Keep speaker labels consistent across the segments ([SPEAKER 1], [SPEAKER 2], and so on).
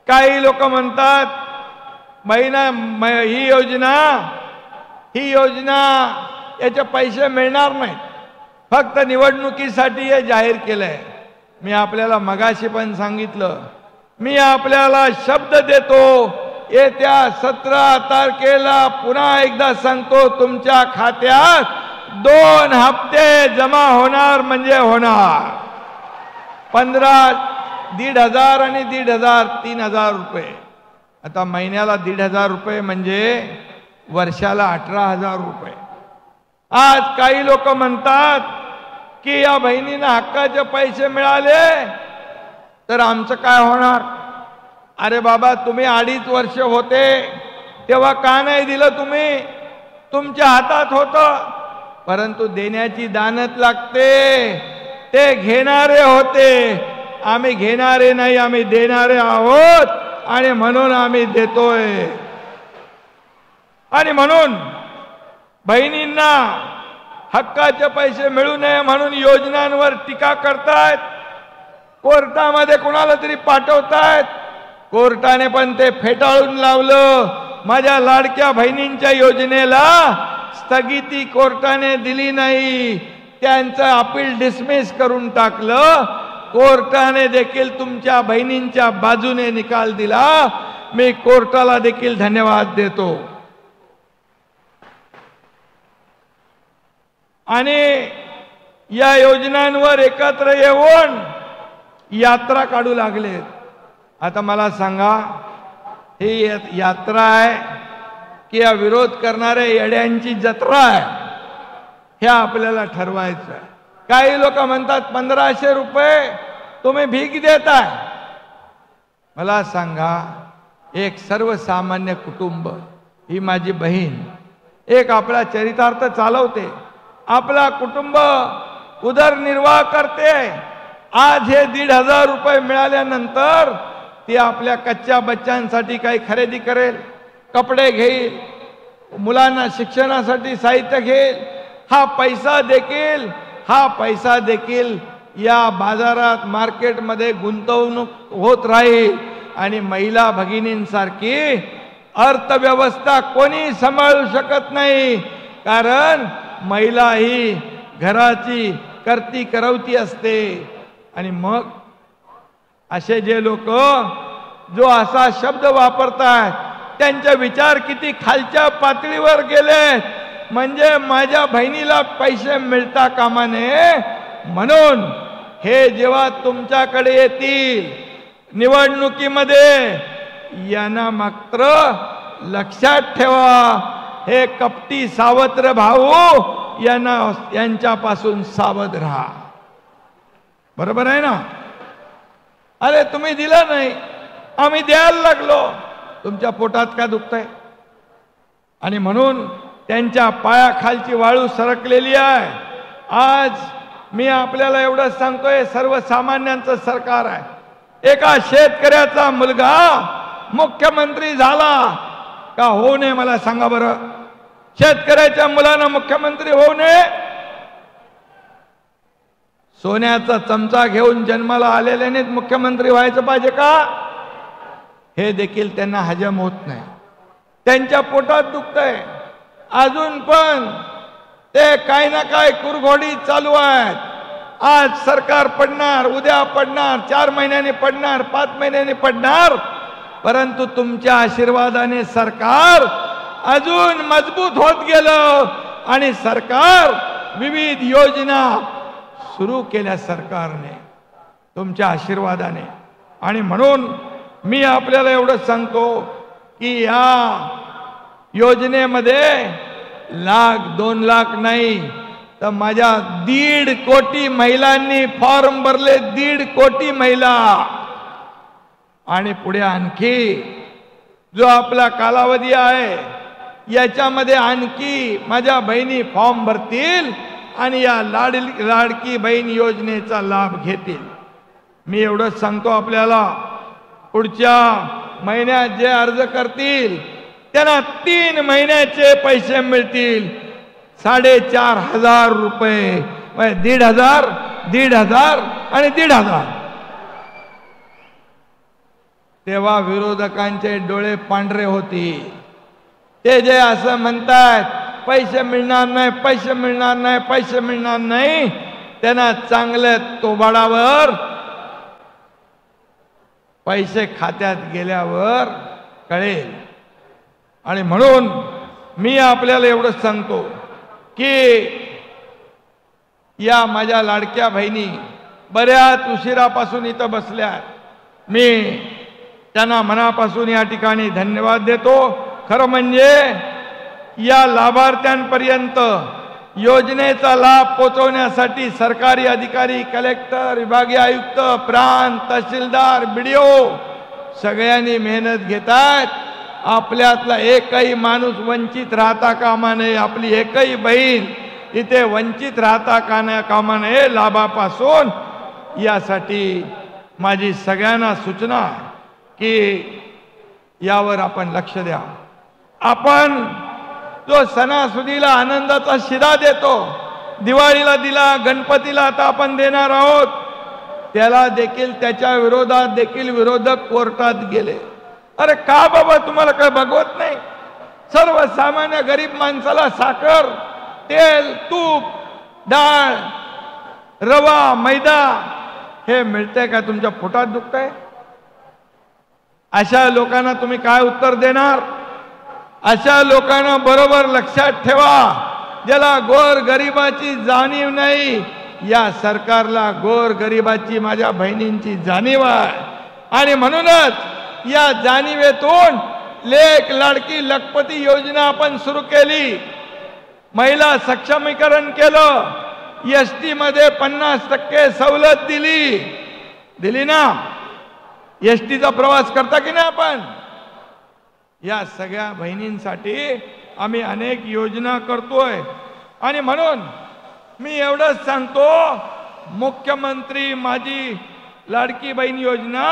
[SPEAKER 1] काही लोक म्हणतात ही योजना याचे पैसे मिळणार नाहीत, फक्त निवडणुकीसाठी हे जाहीर केलंय। मी आपल्याला मगाशी पण सांगितलं, मी आपल्याला शब्द देतो, येत्या 17 तारखेला पुन्हा एकदा सांगतो, तुमच्या खात्यात 2 हप्ते जमा होणार म्हणजे होणार। 1,500 आणि 1,500 3,000 रुपये। आता महिन्याला 1,500 रुपये म्हणजे वर्षाला 18,000 रुपये। आज काही लोक म्हणतात की या बहिणींना हक्काचे पैसे मिळाले तर आमचं काय होणार? अरे बाबा, तुम्ही 2.5 वर्ष होते तेव्हा का नाही दिलं? तुम्ही तुमच्या हातात होतं, परंतु देण्याची दानत लागते। ते घेणारे होते, आम्ही घेणारे नाही, आम्ही देणारे आहोत, आणि म्हणून आम्ही देतोय। आणि म्हणून बहिणींना हक्काचे पैसे मिळू नये म्हणून योजनांवर टीका करतायत, कोर्टामध्ये कोणाला तरी पाठवतायत। कोर्टाने पण ते फेटाळून लावलं। माझ्या लाडक्या बहिणींच्या योजनेला स्थगिती कोर्टाने दिली नाही, त्यांचं अपील डिसमिस करून टाकलं। कोर्टाने देखील तुमच्या बहिणींच्या बाजूने निकाल दिला। मी कोर्टाला देखील धन्यवाद देतो। आणि या योजनांवर एकत्र येऊन यात्रा काढू लागलेत। आता मला सांगा, ही यात्रा आहे की या विरोध करणाऱ्या येड्यांची जत्रा आहे? हे आपल्याला ठरवायचं आहे। काही लोक म्हणतात 1,500 रुपये तुम्ही भीक देताय। मला सांगा, एक सर्वसामान्य कुटुंब, ही माझी बहीण एक आपला चरितार्थ चालवते, आपला कुटुंब उदरनिर्वाह करते। आज हे 1,500 रुपये मिळाल्यानंतर ती आपल्या कच्च्या बच्चांसाठी काही खरेदी करेल, कपडे घेईल, मुलांना शिक्षणासाठी साहित्य घेईल। हा पैसा देखील या बाजारात मार्केटमध्ये गुंतवणूक होत राहील। आणि महिला भगिनींसारखी अर्थव्यवस्था कोणी सांभाळू शकत नाही, कारण महिला ही घराची करती करवती असते। आणि मग असे जे लोक जो असा शब्द वापरतात त्यांचे विचार किती खालच्या पातळीवर गेले, म्हणजे माझ्या बहिणीला पैसे मिळता कामा नये म्हणून हे जेव्हा तुमच्याकडे येतील निवडणुकीमध्ये, यांना मात्र लक्षात ठेवा, हे कपटी सावत्र भाऊ यांच्यापासून सावध राहा। बरोबर आहे ना? अरे तुम्ही दिलं नाही, आम्ही द्यायला लागलो, तुमच्या पोटात का दुखतंय? आणि म्हणून त्यांच्या पायाखालची वाळू सरकलेली आहे। आज मी आपल्याला एवढं सांगतोय, सर्वसामान्यांचं सरकार आहे। एका शेतकऱ्याचा मुलगा मुख्यमंत्री झाला का होऊ नये? मला सांगा बरं, शेतकऱ्याच्या मुलानं मुख्यमंत्री होऊ नये? सोन्याचा चमचा घेऊन जन्माला आलेल्यानेच मुख्यमंत्री व्हायचं पाहिजे का? हे देखील त्यांना हजम होत नाही, त्यांच्या पोटात दुखतंय। अजून पण ते काही ना काही कुरघोडी चालू आहेत। आज सरकार पडणार, उद्या पडणार, 4 महिन्यांनी पडणार, 5 महिन्यांनी पडणार, परंतु तुमच्या आशीर्वादाने सरकार अजून मजबूत होत गेलं आणि सरकार विविध योजना सुरू केल्या सरकारने तुमच्या आशीर्वादाने। आणि म्हणून मी आपल्याला एवढं सांगतो की या योजनेमध्ये 1,00,000-2 लाख नाही तर माझ्या 1.5 कोटी महिलांनी फॉर्म भरले, 1.5 कोटी महिला। आणि पुढे आणखी जो आपला कालावधी आहे याच्यामध्ये आणखी माझ्या बहिणी फॉर्म भरतील आणि या लाडकी बहीण योजनेचा लाभ घेतील। मी एवढंच सांगतो आपल्याला, पुढच्या महिन्यात जे अर्ज करतील त्यांना 3 महिन्याचे पैसे मिळतील, 4,500 रुपये, 1,500, 1,500 आणि 1,500। तेव्हा विरोधकांचे डोळे पांढरे होते। ते जे असं म्हणतात पैसे मिळणार नाही, पैसे मिळणार नाही, पैसे मिळणार नाही, त्यांना चांगल्या तोबाडावर पैसे खात्यात गेल्यावर कळेल। आणि म्हणून मी आपल्याला एवढंच सांगतो की या माझ्या लाडक्या बहिणी बऱ्याच उशिरापासून इथं बसल्यात, मी त्यांना मनापासून या ठिकाणी धन्यवाद देतो। खरं म्हणजे या लाभार्थ्यांपर्यंत योजनेचा लाभ पोहोचवण्यासाठी सरकारी अधिकारी, कलेक्टर, विभागीय आयुक्त, प्रांत तहसीलदार, BDO सगळ्यांनी मेहनत घेतात। आपल्यातला एकही माणूस वंचित राहता कामा नये, आपली एकही बहीण इथे वंचित राहता कामा नये लाभापासून। यासाठी माझी सगळ्यांना सूचना की यावर आपण लक्ष द्या। आपण जो सणासुदीला आनंदाचा शिधा देतो, दिवाळीला दिला, गणपतीला आता आपण देणार आहोत, त्याला देखील त्याच्या विरोधात देखील विरोधक कोर्टात गेले। अरे का बाबा, तुम्हाला काय बघवत नाही? सर्वसामान्य गरीब माणसाला साखर, तेल, तूप, डाळ, रवा, मैदा हे मिळते का? तुमच्या पोटात दुखतंय? अशा लोकांना तुम्ही काय उत्तर देणार? अशा लोकांना बरोबर लक्षात ठेवा, ज्याला गोर गरिबाची जाणीव नाही, या सरकारला गोर गरिबाची, माझ्या बहिणींची जाणीव आहे। आणि म्हणूनच या जाणीवेतून लेक लाडकी लखपती योजना आपण सुरू केली, महिला सक्षमीकरण केलं, ST मध्ये 50% सवलत दिली ना? ST चा प्रवास करता की नाही आपण? या सगळ्या बहिणींसाठी आम्ही अनेक योजना करतोय। आणि म्हणून मी एवढंच सांगतो, मुख्यमंत्री माझी लाडकी बहीण योजना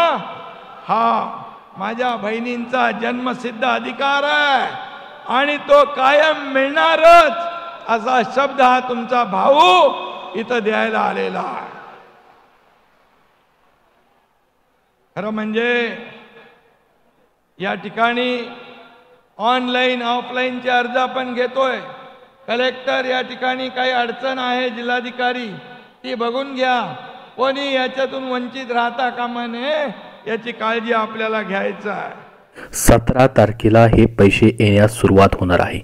[SPEAKER 1] हा माझ्या बहिणींचा जन्मसिद्ध अधिकार आहे आणि तो कायम मिळणारच, असा शब्द हा तुमचा भाऊ इथं द्यायला आलेला आहे। खरं म्हणजे या ठिकाणी ऑनलाईन ऑफलाईनचे अर्ज आपण घेतोय। कलेक्टर या ठिकाणी काही अडचण आहे, जिल्हाधिकारी ती बघून घ्या, कोणी याच्यातून वंचित राहता कामा नये याची काळजी आपल्याला घ्यायचं आहे।
[SPEAKER 2] 17 तारखेला हे पैसे येण्यास सुरुवात होणार आहे।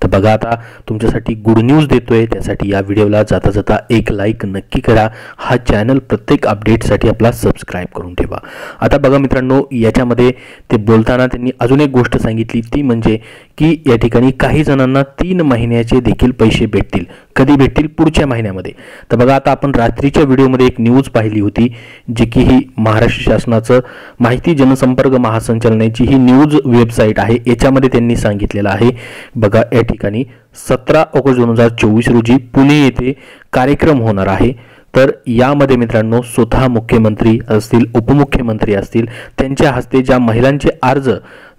[SPEAKER 2] तर बघा, आता तुमच्यासाठी गुड न्यूज देतोय, त्यासाठी या व्हिडिओला जाता जाता एक लाईक नक्की करा। हा चॅनल प्रत्येक अपडेटसाठी आपला सबस्क्राईब करून ठेवा। आता बघा मित्रांनो, याच्यामध्ये ते बोलताना त्यांनी अजून एक गोष्ट सांगितली, ती म्हणजे की या ठिकाणी काही जणांना 3 महिन्याचे देखील पैसे भेटतील। कधी भेटतील? पुढच्या महिन्यामध्ये। तर बघा, आता आपण रात्रीच्या व्हिडिओमध्ये एक न्यूज पाहिली होती, जी की ही महाराष्ट्र शासनाचं माहिती जनसंपर्क महासंचालनाची ही न्यूज वेबसाईट आहे। याच्यामध्ये त्यांनी सांगितलेलं आहे, बघा या ठिकाणी 17 ऑगस्ट 2024 रोजी पुणे येथे कार्यक्रम होणार आहे। तर यामध्ये मित्रांनो, स्वतः मुख्यमंत्री असतील, उपमुख्यमंत्री असतील, त्यांच्या हस्ते ज्या महिलांचे अर्ज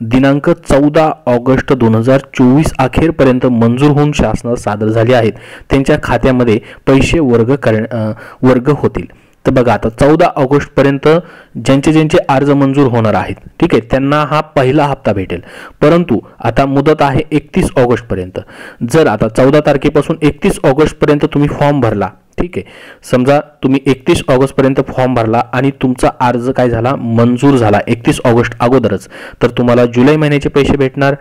[SPEAKER 2] दिनांक 14 ऑगस्ट 2024 अखेरपर्यंत मंजूर होऊन शासनात सादर झाले आहेत, त्यांच्या खात्यामध्ये पैसे वर्ग होतील। तर बघा, आता 14 ऑगस्ट पर्यंत ज्यांचे अर्ज मंजूर होणार आहेत, ठीक आहे, त्यांना हा पहिला हप्ता भेटेल। परंतु आता मुदत आहे 31 ऑगस्ट पर्यंत। जर आता 14 तारखेपासून 31 ऑगस्ट पर्यंत तुम्ही फॉर्म भरला, ठीक आहे, समजा तुम्ही 31 ऑगस्ट पर्यंत फॉर्म भरला आणि तुमचा अर्ज काय झाला, मंजूर झाला 31 ऑगस्ट अगोदरच, तर तुम्हाला जुलै महिन्याचे पैसे भेटणार,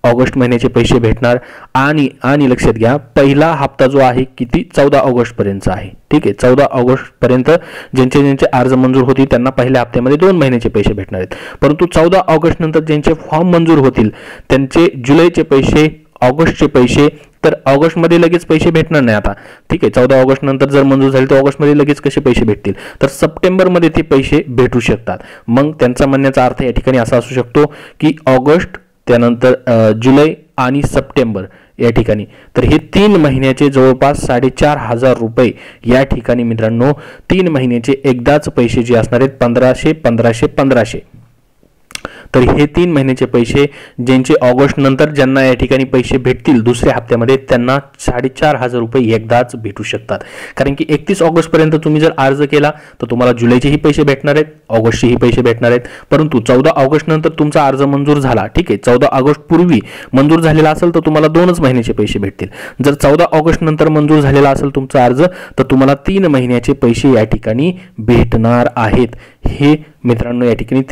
[SPEAKER 2] ऑगस्ट महिन्याचे पैसे भेटणार। आणि लक्षात घ्या, पहिला हप्ता जो आहे किती, 14 ऑगस्ट पर्यंतचा आहे, ठीक आहे। 14 ऑगस्ट पर्यंत ज्यांचे अर्ज मंजूर होतील त्यांना पहिल्या हप्त्यामध्ये 2 महिन्याचे पैसे भेटणार आहेत। परंतु 14 ऑगस्ट नंतर ज्यांचे फॉर्म मंजूर होतील त्यांचे जुलैचे पैसे, ऑगस्टचे पैसे, तर ऑगस्टमध्ये लगेच पैसे भेटणार नाही आता, ठीक आहे। 14 ऑगस्ट नंतर जर मंजूर झाले तर ऑगस्टमध्ये लगेच कसे पैसे भेटतील? तर सप्टेंबरमध्ये ते पैसे भेटू शकतात। मग त्यांचा म्हणण्याचा अर्थ या ठिकाणी असा असू शकतो की ऑगस्ट, त्यानंतर जुलै आणि सप्टेंबर या ठिकाणी, तर हे 3 महिन्याचे जवळपास 4,500 रुपये या ठिकाणी मित्रांनो 3 महिन्याचे एकदाच पैसे जे असणार आहेत 1500, 1500, 1500। तर हे 3 महिन्याचे पैसे ज्यांचे ऑगस्ट नंतर ज्यांना या ठिकाणी पैसे भेटतील दुसऱ्या हप्त्यामध्ये त्यांना 4,500 रुपये एकदाच भेटू शकतात. कारण की 31 ऑगस्ट पर्यंत तुम्ही जर अर्ज केला तर तुम्हाला जुलैचेही पैसे भेटणार आहेत, ऑगस्टचेही पैसे भेटणार आहेत. परंतु 14 ऑगस्ट नंतर तुमचा अर्ज मंजूर झाला, ठीक आहे, 14 ऑगस्ट पूर्वी मंजूर झालेला असेल तर तुम्हाला 2च महिन्याचे पैसे भेटतील. जर 14 ऑगस्ट नंतर मंजूर झालेला असेल तुमचा अर्ज तर तुम्हाला 3 महिन्याचे पैसे या ठिकाणी भेटणार आहेत. हे मित्रांनो या ठिकाणी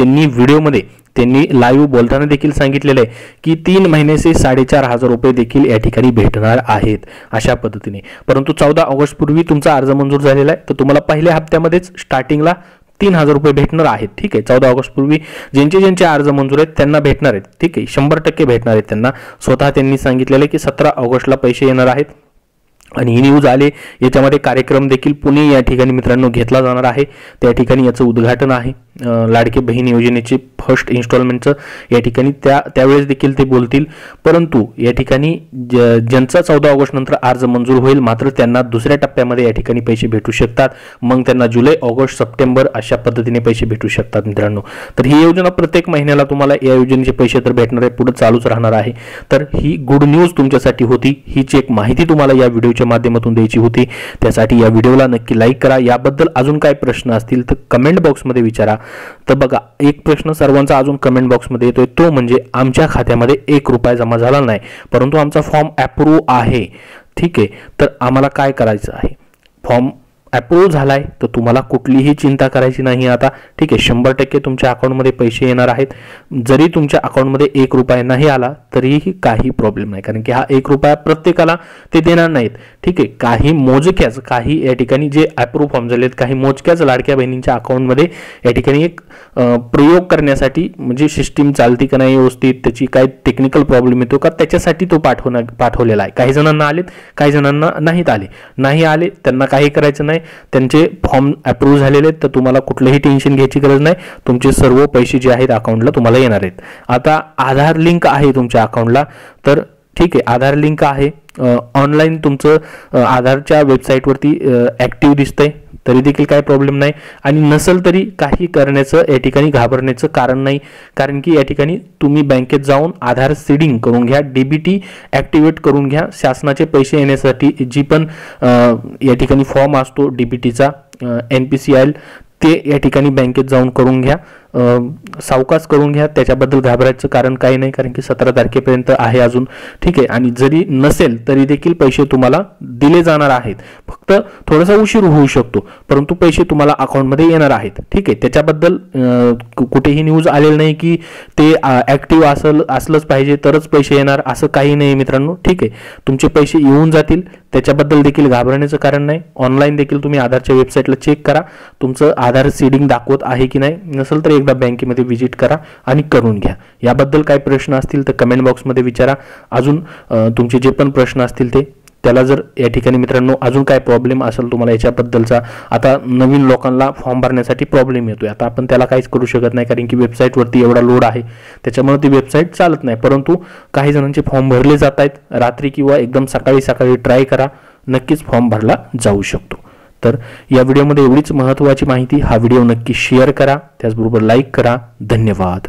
[SPEAKER 2] त्यांनी लाईव्ह बोलताना देखील सांगितलेलं आहे की 3 महिन्याचे 4,500 रुपये देखील या ठिकाणी भेटणार आहेत अशा पद्धतीने. परंतु 14 ऑगस्ट पूर्वी तुमचा अर्ज मंजूर झालेला आहे तर तुम्हाला पहिल्या हप्त्यामध्येच स्टार्टिंगला 3,000 रुपये भेटणार आहेत. ठीक आहे, 14 ऑगस्ट पूर्वी ज्यांचे अर्ज मंजूर आहेत त्यांना भेटणार आहेत. ठीक आहे, 100% भेटणार आहेत त्यांना. स्वतः त्यांनी सांगितलेलं आहे की 17 ऑगस्टला पैसे येणार आहेत. आणि ही न्यूज आले याच्यामध्ये कार्यक्रम देखील पुणे या ठिकाणी मित्रांनो घेतला जाणार आहे. त्या ठिकाणी याचं उद्घाटन आहे. लाडकी बहीण योजनेची फर्स्ट इन्स्टॉलमेंटचं या ठिकाणी त्यावेळेस देखील ते बोलतील. परंतु या ठिकाणी ज्यांचा 14 ऑगस्ट नंतर अर्ज मंजूर होईल मात्र त्यांना दुसऱ्या टप्प्यामध्ये या ठिकाणी पैसे भेटू शकतात. मग त्यांना जुलै, ऑगस्ट, सप्टेंबर अशा पद्धतीने पैसे भेटू शकतात मित्रांनो. तर ही योजना प्रत्येक महिन्याला तुम्हाला या योजनेचे पैसे तर भेटणार आहे, पुढे चालूच राहणार आहे. तर ही गुड न्यूज तुमच्यासाठी होती. हीच एक माहिती तुम्हाला या व्हिडिओच्या माध्यमातून द्यायची होती. त्यासाठी या व्हिडिओला नक्की लाईक करा. याबद्दल अजून काय प्रश्न असतील तर कमेंट बॉक्समध्ये विचारा. तर बघा, एक प्रश्न सर्वांचा अजून कमेंट बॉक्समध्ये येतोय, तो म्हणजे आमच्या खात्यामध्ये 1 रुपया जमा झाला नाही परंतु आमचा फॉर्म अप्रूव्ह आहे. ठीक आहे, तर आम्हाला काय करायचं आहे? फॉर्म अप्रूव्ह झालाय तर तुम्हाला कुठलीही चिंता करायची नाही आता. ठीक आहे, 100% तुमच्या अकाउंटमध्ये पैसे येणार आहेत. जरी तुमच्या अकाउंटमध्ये 1 रुपया नाही आला तरीही काही प्रॉब्लेम नाही, कारण की हा 1 रुपया प्रत्येकाला ते देणार नाहीत. ठीक आहे, काही या ठिकाणी जे अप्रूव्ह फॉर्म झालेत काही मोजक्याच लाडक्या बहिणींच्या अकाउंटमध्ये या ठिकाणी एक प्रयोग करण्यासाठी, म्हणजे सिस्टीम चालती का नाही व्यवस्थित, त्याची काय टेक्निकल प्रॉब्लेम येतो का त्याच्यासाठी तो पाठवलेला आहे. काही जणांना आलेत, काही जणांना नाही आले त्यांना काही करायचं नाही. त्यांचे फॉर्म अप्रूव्ह झालेले आहेत तर तुम्हाला कुठलंही टेन्शन घ्यायची गरज नाही. तुमचे सर्व पैसे जे आहेत अकाउंटला तुम्हाला येणार आहेत. आता आधार लिंक आहे तुमच्या अकाउंटला, तर ठीक आहे, आधार लिंक आहे. ऑनलाईन तुमचं आधारच्या वेबसाईटवरती ॲक्टिव्ह दिसतंय तरी देखील काही प्रॉब्लेम नाही. आणि नसेल तरी काही करण्याचं या ठिकाणी घाबरण्याचं कारण नाही, कारण की या ठिकाणी तुम्ही बँकेत जाऊन आधार सीडिंग करून घ्या, DBT ॲक्टिवेट करून घ्या. शासनाचे पैसे येण्यासाठी जी पण या ठिकाणी फॉर्म असतो DBTचा, NPCIL, ते या ठिकाणी बँकेत जाऊन करून घ्या. सावकाश करून घ्या, त्याच्याबद्दल घाबरायचं कारण काही नाही, कारण की 17 तारखेपर्यंत आहे अजून. ठीक आहे, आणि जरी नसेल तरी देखील पैसे तुम्हाला दिले जाणार आहेत. फक्त थोडासा उशीर होऊ शकतो परंतु पैसे तुम्हाला अकाउंटमध्ये येणार आहेत. ठीक आहे, त्याच्याबद्दल कुठेही न्यूज आलेली नाही की ते ॲक्टिव्ह असलंच पाहिजे तरच पैसे येणार, असं काही नाही मित्रांनो. ठीक आहे, तुमचे पैसे येऊन जातील, त्याच्याबद्दल देखील घाबरण्याचं कारण नाही. ऑनलाईन देखील तुम्ही आधारच्या वेबसाईटला चेक करा तुमचं आधार सीडिंग दाखवत आहे की नाही. नसेल तर एकदा बँकेमध्ये व्हिजिट करा आणि करून घ्या. याबद्दल काही प्रश्न असतील तर कमेंट बॉक्समध्ये विचारा. अजून तुमचे जे पण प्रश्न असतील त्याला जर या ठिकाणी मित्रांनो अजून काय प्रॉब्लेम असेल तुम्हाला याच्याबद्दलचा, आता नवीन लोकांना फॉर्म भरण्यासाठी प्रॉब्लेम येतोय, आता आपण त्याला काहीच करू शकत नाही कारण की वेबसाईटवरती एवढा लोड आहे त्याच्यामुळे ती वेबसाईट चालत नाही. परंतु काही जणांचे फॉर्म भरले जात आहेत. रात्री किंवा एकदम सकाळी ट्राय करा, नक्कीच फॉर्म भरला जाऊ शकतो. तर या व्हिडिओमध्ये एवढीच महत्त्वाची माहिती. हा व्हिडिओ नक्की शेअर करा, त्याचबरोबर लाईक करा. धन्यवाद.